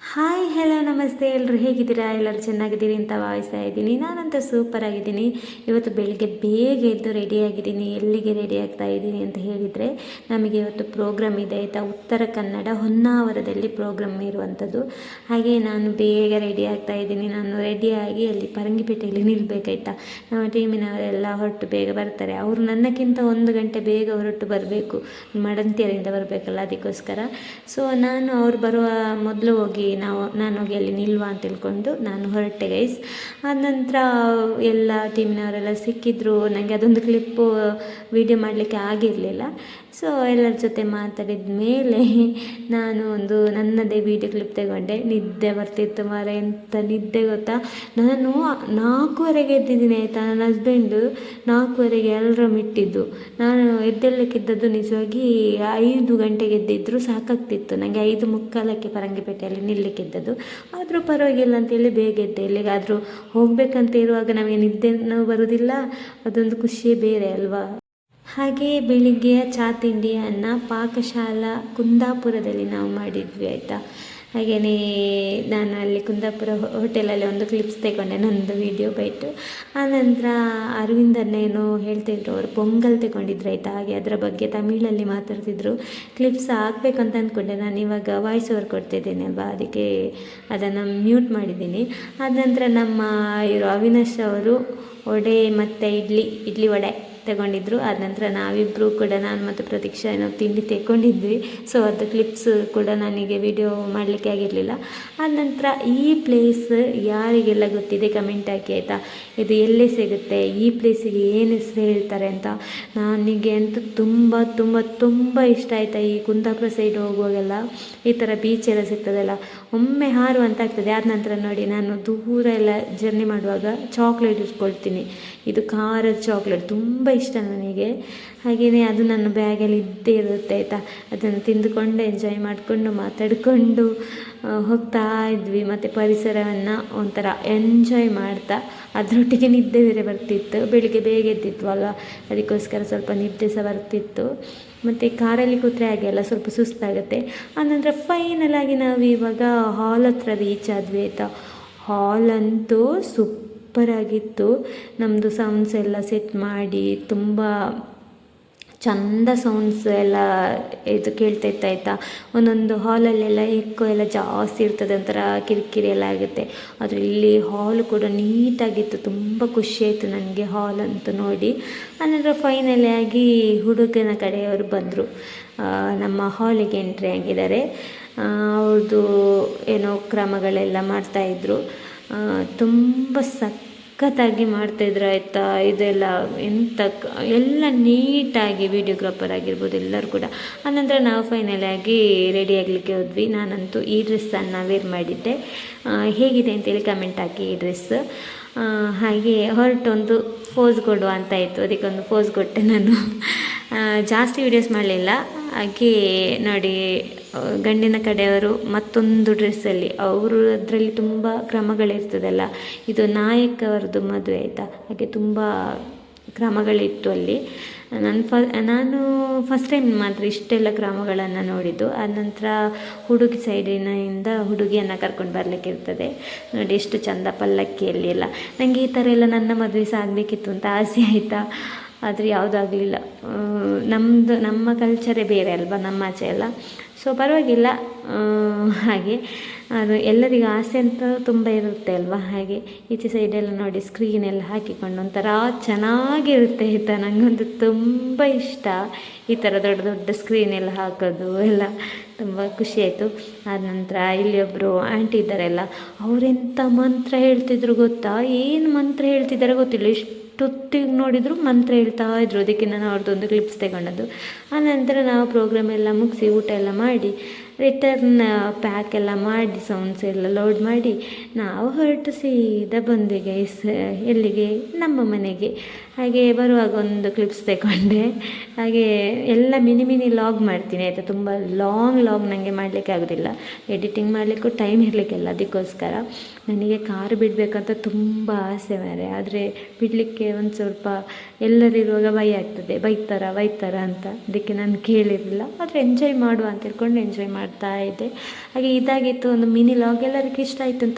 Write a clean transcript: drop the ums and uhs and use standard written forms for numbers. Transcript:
Hi hello ನಮಸ್ತೆ, ಎಲ್ಲರೂ ಹೇಗಿದ್ದೀರಾ? ಎಲ್ಲರೂ ಚೆನ್ನಾಗಿದ್ದೀರಿ ಅಂತ ಭಾವಿಸ್ತಾ ಇದ್ದೀನಿ. ನಾನಂತೂ ಸೂಪರ್ ಆಗಿದ್ದೀನಿ. ಇವತ್ತು ಬೆಳಿಗ್ಗೆ ಬೇಗ ಎದ್ದು ರೆಡಿಯಾಗಿದ್ದೀನಿ. ಎಲ್ಲಿಗೆ ರೆಡಿ ಆಗ್ತಾ ಇದ್ದೀನಿ ಅಂತ ಹೇಳಿದರೆ, ನಮಗೆ ಇವತ್ತು ಪ್ರೋಗ್ರಾಮ್ ಇದೆ ಆಯಿತಾ. ಉತ್ತರ ಕನ್ನಡ ಹೊನ್ನಾವರದಲ್ಲಿ ಪ್ರೋಗ್ರಾಮ್ ಇರುವಂಥದ್ದು. ಹಾಗೆ ನಾನು ಬೇಗ ರೆಡಿ ಆಗ್ತಾ ಇದ್ದೀನಿ. ನಾನು ರೆಡಿಯಾಗಿ ಅಲ್ಲಿ ಪರಂಗಿಪೇಟೆಯಲ್ಲಿ ನಿಲ್ಲಬೇಕಾಯ್ತಾ. ನಮ್ಮ ಟೀಮಿನವರೆಲ್ಲ ಹೊರಟು ಬೇಗ ಬರ್ತಾರೆ. ಅವರು ನನ್ನಕ್ಕಿಂತ 1 ಗಂಟೆ ಬೇಗ ಹೊರಟು ಬರಬೇಕು, ಮಡಂತಿಯರಿಂದ ಬರಬೇಕಲ್ಲ, ಅದಕ್ಕೋಸ್ಕರ. ಸೊ ನಾನು ಅವ್ರು ಬರುವ ಮೊದಲು ಹೋಗಿ ನಾನು ಹೋಗಿ ಅಲ್ಲಿ ನಿಲ್ವ ಅಂತ ತಿಳ್ಕೊಂಡು ನಾನು ಹೊರಟೆ ಗೈಸ್. ಆದ ನಂತರ ಎಲ್ಲ ಟೀಮಿನವರೆಲ್ಲ ಸಿಕ್ಕಿದ್ರು. ನನಗೆ ಅದೊಂದು ಕ್ಲಿಪ್ಪು ವೀಡಿಯೋ ಮಾಡಲಿಕ್ಕೆ ಆಗಿರಲಿಲ್ಲ. ಸೊ ಎಲ್ಲರ ಜೊತೆ ಮಾತಾಡಿದ ಮೇಲೆ ನಾನು ಒಂದು ನನ್ನದೇ ವೀಡಿಯೋ ಕ್ಲಿಪ್ ತಗೊಂಡೆ. ನಿದ್ದೆ ಬರ್ತಿತ್ತು ಮಾರ, ಎಂಥ ನಿದ್ದೆ ಗೊತ್ತಾ. ನಾನು 4:15 ಎದ್ದಿದ್ದೀನಿ ಆಯಿತಾ. ನನ್ನ ಹಸ್ಬೆಂಡು 4:15 ಅಲ್ರಾಮ್ ಇಟ್ಟಿದ್ದು. ನಾನು ಎದ್ದೇಳಲಿಕ್ಕಿದ್ದದ್ದು ನಿಜವಾಗಿ 5 ಗಂಟೆಗೆ ಎದ್ದಿದ್ರು ಸಾಕಾಗ್ತಿತ್ತು ನನಗೆ. 5:45ಕ್ಕೆ ಪರಂಗಿಪೇಟೆಯಲ್ಲಿ ನಿಲ್ಲಲಿಕ್ಕಿದ್ದದ್ದು. ಆದರೂ ಪರವಾಗಿಲ್ಲ ಅಂತೇಳಿ ಬೇಗ ಎದ್ದೆ. ಎಲ್ಲಿಗಾದರೂ ಹೋಗಬೇಕಂತ ಇರುವಾಗ ನಮಗೆ ನಿದ್ದೆನೂ ಬರೋದಿಲ್ಲ, ಅದೊಂದು ಖುಷಿಯೇ ಬೇರೆ ಅಲ್ವಾ. ಹಾಗೆ ಬೆಳಿಗ್ಗೆಯ ಚಹಾ ತಿಂಡಿಯನ್ನು ಪಾಕಶಾಲಾ ಕುಂದಾಪುರದಲ್ಲಿ ನಾವು ಮಾಡಿದ್ವಿ ಆಯಿತಾ. ಹಾಗೆಯೇ ನಾನು ಅಲ್ಲಿ ಕುಂದಾಪುರ ಹೋಟೆಲಲ್ಲಿ ಒಂದು ಕ್ಲಿಪ್ಸ್ ತೆಗೊಂಡೆ, ನನ್ನದು ವೀಡಿಯೋ ಬೈಟು. ಆನಂತರ ಅರವಿಂದನ್ನೇನೋ ಹೇಳ್ತಿದ್ರು, ಅವರು ಪೊಂಗಲ್ ತಗೊಂಡಿದ್ರು ಆಯಿತಾ. ಹಾಗೆ ಅದರ ಬಗ್ಗೆ ತಮಿಳಲ್ಲಿ ಮಾತಾಡ್ತಿದ್ರು. ಕ್ಲಿಪ್ಸ್ ಹಾಕ್ಬೇಕಂತ ಅಂದ್ಕೊಂಡೆ, ನಾನು ಇವಾಗ ವಾಯ್ಸ್ ಓವರ್ ಕೊಡ್ತಿದ್ದೇನೆ ಅಲ್ವಾ, ಅದಕ್ಕೆ ಅದನ್ನು ಮ್ಯೂಟ್ ಮಾಡಿದ್ದೀನಿ. ಆದ ನಂತರ ನಮ್ಮ ಇವರು ಅವಿನಾಶ್ ಅವರು ವಡೆ ಮತ್ತು ಇಡ್ಲಿ ವಡೆ ತಗೊಂಡಿದ್ರು. ಆದ ನಂತರ ನಾವಿಬ್ಬರು ಕೂಡ, ನಾನು ಮತ್ತು ಪ್ರತೀಕ್ಷಾ ಏನೋ ತಿಂಡಿ ತೆಗೊಂಡಿದ್ವಿ. ಸೊ ಅದು ಕ್ಲಿಪ್ಸ್ ಕೂಡ ನನಗೆ ವಿಡಿಯೋ ಮಾಡಲಿಕ್ಕೆ ಆಗಿರಲಿಲ್ಲ. ಆದ ನಂತರ ಈ ಪ್ಲೇಸ್ ಯಾರಿಗೆಲ್ಲ ಗೊತ್ತಿದೆ ಕಮೆಂಟ್ ಹಾಕಿ ಆಯಿತಾ. ಇದು ಎಲ್ಲೇ ಸಿಗುತ್ತೆ, ಈ ಪ್ಲೇಸಿಗೆ ಏನು ಹೆಸರು ಹೇಳ್ತಾರೆ ಅಂತ. ನನಗೆ ಅಂತೂ ತುಂಬ ತುಂಬ ತುಂಬ ಇಷ್ಟ ಆಯಿತಾ. ಈ ಕುಂದಾಪುರ ಸೈಡ್ ಹೋಗುವಾಗೆಲ್ಲ ಈ ಥರ ಬೀಚೆಲ್ಲ ಸಿಗ್ತದಲ್ಲ, ಒಮ್ಮೆ ಹಾರುವಂತ ಆಗ್ತದೆ. ಆದ ನಂತರ ನೋಡಿ, ನಾನು ದೂರ ಎಲ್ಲ ಜರ್ನಿ ಮಾಡುವಾಗ ಚಾಕ್ಲೇಟ್ ಇಟ್ಕೊಳ್ತೀನಿ. ಇದು ಖಾರದ ಚಾಕ್ಲೇಟ್ ತುಂಬ ಇಷ್ಟ ನನಗೆ. ಹಾಗೆಯೇ ಅದು ನನ್ನ ಬ್ಯಾಗಲ್ಲಿ ಇದ್ದೇ ಇರುತ್ತೆ ಆಯಿತಾ. ಅದನ್ನು ತಿಂದುಕೊಂಡು ಎಂಜಾಯ್ ಮಾಡಿಕೊಂಡು ಮಾತಾಡಿಕೊಂಡು ಹೋಗ್ತಾ ಇದ್ವಿ. ಮತ್ತು ಪರಿಸರವನ್ನು ಒಂಥರ ಎಂಜಾಯ್ ಮಾಡ್ತಾ, ಅದರೊಟ್ಟಿಗೆ ನಿದ್ದೆ ಬೇರೆ ಬರ್ತಿತ್ತು. ಬೆಳಿಗ್ಗೆ ಬೇಗ ಎದ್ದಿದ್ವಲ್ಲ, ಅದಕ್ಕೋಸ್ಕರ ಸ್ವಲ್ಪ ನಿದ್ದೆ ಸಹ ಬರ್ತಿತ್ತು. ಮತ್ತು ಕಾರಲ್ಲಿ ಕೂತ್ರೆ ಹಾಗೆ ಎಲ್ಲ ಸ್ವಲ್ಪ ಸುಸ್ತಾಗುತ್ತೆ. ಆನಂತರ ಫೈನಲ್ ಆಗಿ ನಾವು ಇವಾಗ ಹಾಲ್ ಹತ್ರ ರೀಚ್ ಆದ್ವಿ ಆಯಿತಾ. ಹಾಲ್ ಅಂತೂ ಸೂಪರಾಗಿತ್ತು. ನಮ್ಮದು ಸೌಂಡ್ಸ್ ಎಲ್ಲ ಸೆಟ್ ಮಾಡಿ ತುಂಬ ಚಂದ ಸೌಂಡ್ಸ್ ಎಲ್ಲ ಇದು ಕೇಳ್ತಾಯಿತ್ತು ಆಯಿತಾ. ಒಂದೊಂದು ಹಾಲಲ್ಲೆಲ್ಲ ಎಕ್ಕೋ ಎಲ್ಲ ಜಾಸ್ತಿ ಇರ್ತದೆ, ಒಂಥರ ಕಿರಿಕಿರಿ ಎಲ್ಲ ಆಗುತ್ತೆ. ಆದರೆ ಇಲ್ಲಿ ಹಾಲು ಕೂಡ ನೀಟಾಗಿತ್ತು. ತುಂಬ ಖುಷಿಯಾಯಿತು ನನಗೆ ಹಾಲ್ ಅಂತ ನೋಡಿ. ಆನಂತರ ಫೈನಲಿ ಆಗಿ ಹುಡುಗನ ಕಡೆಯವರು ಬಂದರು, ನಮ್ಮ ಹಾಲಿಗೆ ಎಂಟ್ರಿ ಆಗಿದ್ದಾರೆ. ಅವ್ರದ್ದು ಏನೋ ಕ್ರಮಗಳೆಲ್ಲ ಮಾಡ್ತಾಯಿದ್ರು. ತುಂಬ ಸಖತ್ತಾಗಿ ಮಾಡ್ತಾಯಿದ್ರು ಆಯಿತಾ. ಇದೆಲ್ಲ ಎಲ್ಲ ನೀಟಾಗಿ ವಿಡಿಯೋಗ್ರಾಫರ್ ಆಗಿರ್ಬೋದು ಎಲ್ಲರೂ ಕೂಡ. ಆನಂತರ ನಾವು ಫೈನಲಿ ಆಗಿ ರೆಡಿ ಆಗಲಿಕ್ಕೆ ಹೋದ್ವಿ. ನಾನಂತೂ ಈ ಡ್ರೆಸ್ಸನ್ನು ವೇರ್ ಮಾಡಿದ್ದೆ. ಹೇಗಿದೆ ಅಂತೇಳಿ ಕಮೆಂಟ್ ಹಾಕಿ ಈ ಡ್ರೆಸ್. ಹಾಗೆ ಹೊರಟೊಂದು ಪೋಸ್ ಕೊಡುವ ಅಂತ ಇತ್ತು, ಅದಕ್ಕೊಂದು ಪೋಸ್ ಕೊಟ್ಟೆ ನಾನು. ಜಾಸ್ತಿ ವೀಡಿಯೋಸ್ ಮಾಡಲಿಲ್ಲ. ಹಾಗೆ ನೋಡಿ, ಗಂಡಿನ ಕಡೆಯವರು ಮತ್ತೊಂದು ಡ್ರೆಸ್ಸಲ್ಲಿ, ಅವರು ಅದರಲ್ಲಿ ತುಂಬ ಕ್ರಮಗಳಿರ್ತದಲ್ಲ. ಇದು ನಾಯಕ್ ಅವರದ್ದು ಮದುವೆ ಆಯಿತಾ. ಹಾಗೆ ತುಂಬ ಕ್ರಮಗಳಿತ್ತು ಅಲ್ಲಿ. ನಾನು ಫಸ್ಟ್ ಟೈಮ್ ಮಾತ್ರ ಇಷ್ಟೆಲ್ಲ ಕ್ರಮಗಳನ್ನು ನೋಡಿದ್ದು. ಆದ ನಂತರ ಹುಡುಗಿ ಸೈಡಿನಿಂದ ಹುಡುಗಿಯನ್ನು ಕರ್ಕೊಂಡು ಬರಲಿಕ್ಕೆ ಇರ್ತದೆ ನೋಡಿ, ಎಷ್ಟು ಚಂದ ಪಲ್ಲಕ್ಕಿಯಲ್ಲಿ ಎಲ್ಲ. ನನಗೆ ಈ ಥರ ಎಲ್ಲ ನನ್ನ ಮದುವೆ ಸಹ ಆಗಬೇಕಿತ್ತು ಅಂತ ಆಸೆ ಆಯಿತಾ. ಆದರೆ ಯಾವುದಾಗಲಿಲ್ಲ. ನಮ್ಮ ಕಲ್ಚರೇ ಬೇರೆ ಅಲ್ವಾ, ನಮ್ಮ ಆಚೆ ಎಲ್ಲ. ಸೊ ಪರವಾಗಿಲ್ಲ. ಹಾಗೆ ಅದು ಎಲ್ಲರಿಗೂ ಆಸೆ ಅಂತ ತುಂಬ ಇರುತ್ತೆ ಅಲ್ವಾ. ಹಾಗೆ ಈಚೆ ಸೈಡೆಲ್ಲ ನೋಡಿ ಸ್ಕ್ರೀನೆಲ್ಲ ಹಾಕಿಕೊಂಡು ಒಂಥರ ಚೆನ್ನಾಗಿರುತ್ತೆ ಆಯಿತಾ. ನನಗಂತೂ ತುಂಬ ಇಷ್ಟ ಈ ಥರ ದೊಡ್ಡ ದೊಡ್ಡ ಸ್ಕ್ರೀನೆಲ್ಲ ಹಾಕೋದು ಎಲ್ಲ, ತುಂಬ ಖುಷಿಯಾಯಿತು. ಆದ ನಂತರ ಇಲ್ಲಿ ಒಬ್ಬರು ಆಂಟಿ ಇದ್ದಾರಲ್ಲ, ಅವರೆಂಥ ಮಂತ್ರ ಹೇಳ್ತಿದ್ರು ಗೊತ್ತಾ. ಏನು ಮಂತ್ರ ಹೇಳ್ತಿದ್ದಾರೆ ಗೊತ್ತಿಲ್ಲ, ಎಷ್ಟೊತ್ತಿಗೆ ನೋಡಿದ್ರು ಮಂತ್ರ ಹೇಳ್ತಾ ಇದ್ರು. ಅದಕ್ಕೆ ನಾನು ಅವ್ರದ್ದೊಂದು ಕ್ಲಿಪ್ಸ್ ತಗೊಂಡದ್ದು. ಆನಂತರ ನಾವು ಪ್ರೋಗ್ರಾಮ್ ಎಲ್ಲ ಮುಗಿಸಿ ಊಟ ಎಲ್ಲ ಮಾಡಿ ರಿಟರ್ನ್ ಪ್ಯಾಕ್ ಎಲ್ಲ ಮಾಡಿ ಸೌಂಡ್ಸ್ ಎಲ್ಲ ಲೋಡ್ ಮಾಡಿ ನಾವು ಹೊರಟು ಸೀದಾ ಬಂದ್ವಿ ಗೈಸ್. ಎಲ್ಲಿಗೆ? ನಮ್ಮ ಮನೆಗೆ. ಹಾಗೆ ಬರುವಾಗ ಒಂದು ಕ್ಲಿಪ್ಸ್ ತಗೊಂಡೆ. ಹಾಗೆ ಎಲ್ಲ ಮಿನಿ ಲಾಗ್ ಮಾಡ್ತೀನಿ ಆಯಿತಾ. ತುಂಬ ಲಾಂಗ್ ನನಗೆ ಮಾಡಲಿಕ್ಕೆ ಆಗೋದಿಲ್ಲ, ಎಡಿಟಿಂಗ್ ಮಾಡಲಿಕ್ಕೂ ಟೈಮ್ ಇರಲಿಕ್ಕಿಲ್ಲ. ಅದಕ್ಕೋಸ್ಕರ ನನಗೆ ಕಾರು ಬಿಡಬೇಕಂತ ತುಂಬ ಆಸೆ ಮಾರೆ. ಆದರೆ ಬಿಡಲಿಕ್ಕೆ ಒಂದು ಸ್ವಲ್ಪ ಎಲ್ಲರಿರುವಾಗ ಭಯ ಆಗ್ತದೆ, ಬೈತಾರ ಅಂತ. ಅದಕ್ಕೆ ನಾನು ಕೇಳಿರಲಿಲ್ಲ. ಆದರೆ ಎಂಜಾಯ್ ಮಾಡುವ ಅಂತ ಹೇಳ್ಕೊಂಡು ಎಂಜಾಯ್ ಮಾಡ್ತಾ ಇದ್ದೆ. ಹಾಗೆ ಇದಾಗಿತ್ತು ಒಂದು ಮಿನಿ ಲಾಗ್. ಎಲ್ಲರಿಗೂ ಇಷ್ಟ ಆಯಿತು ಅಂತ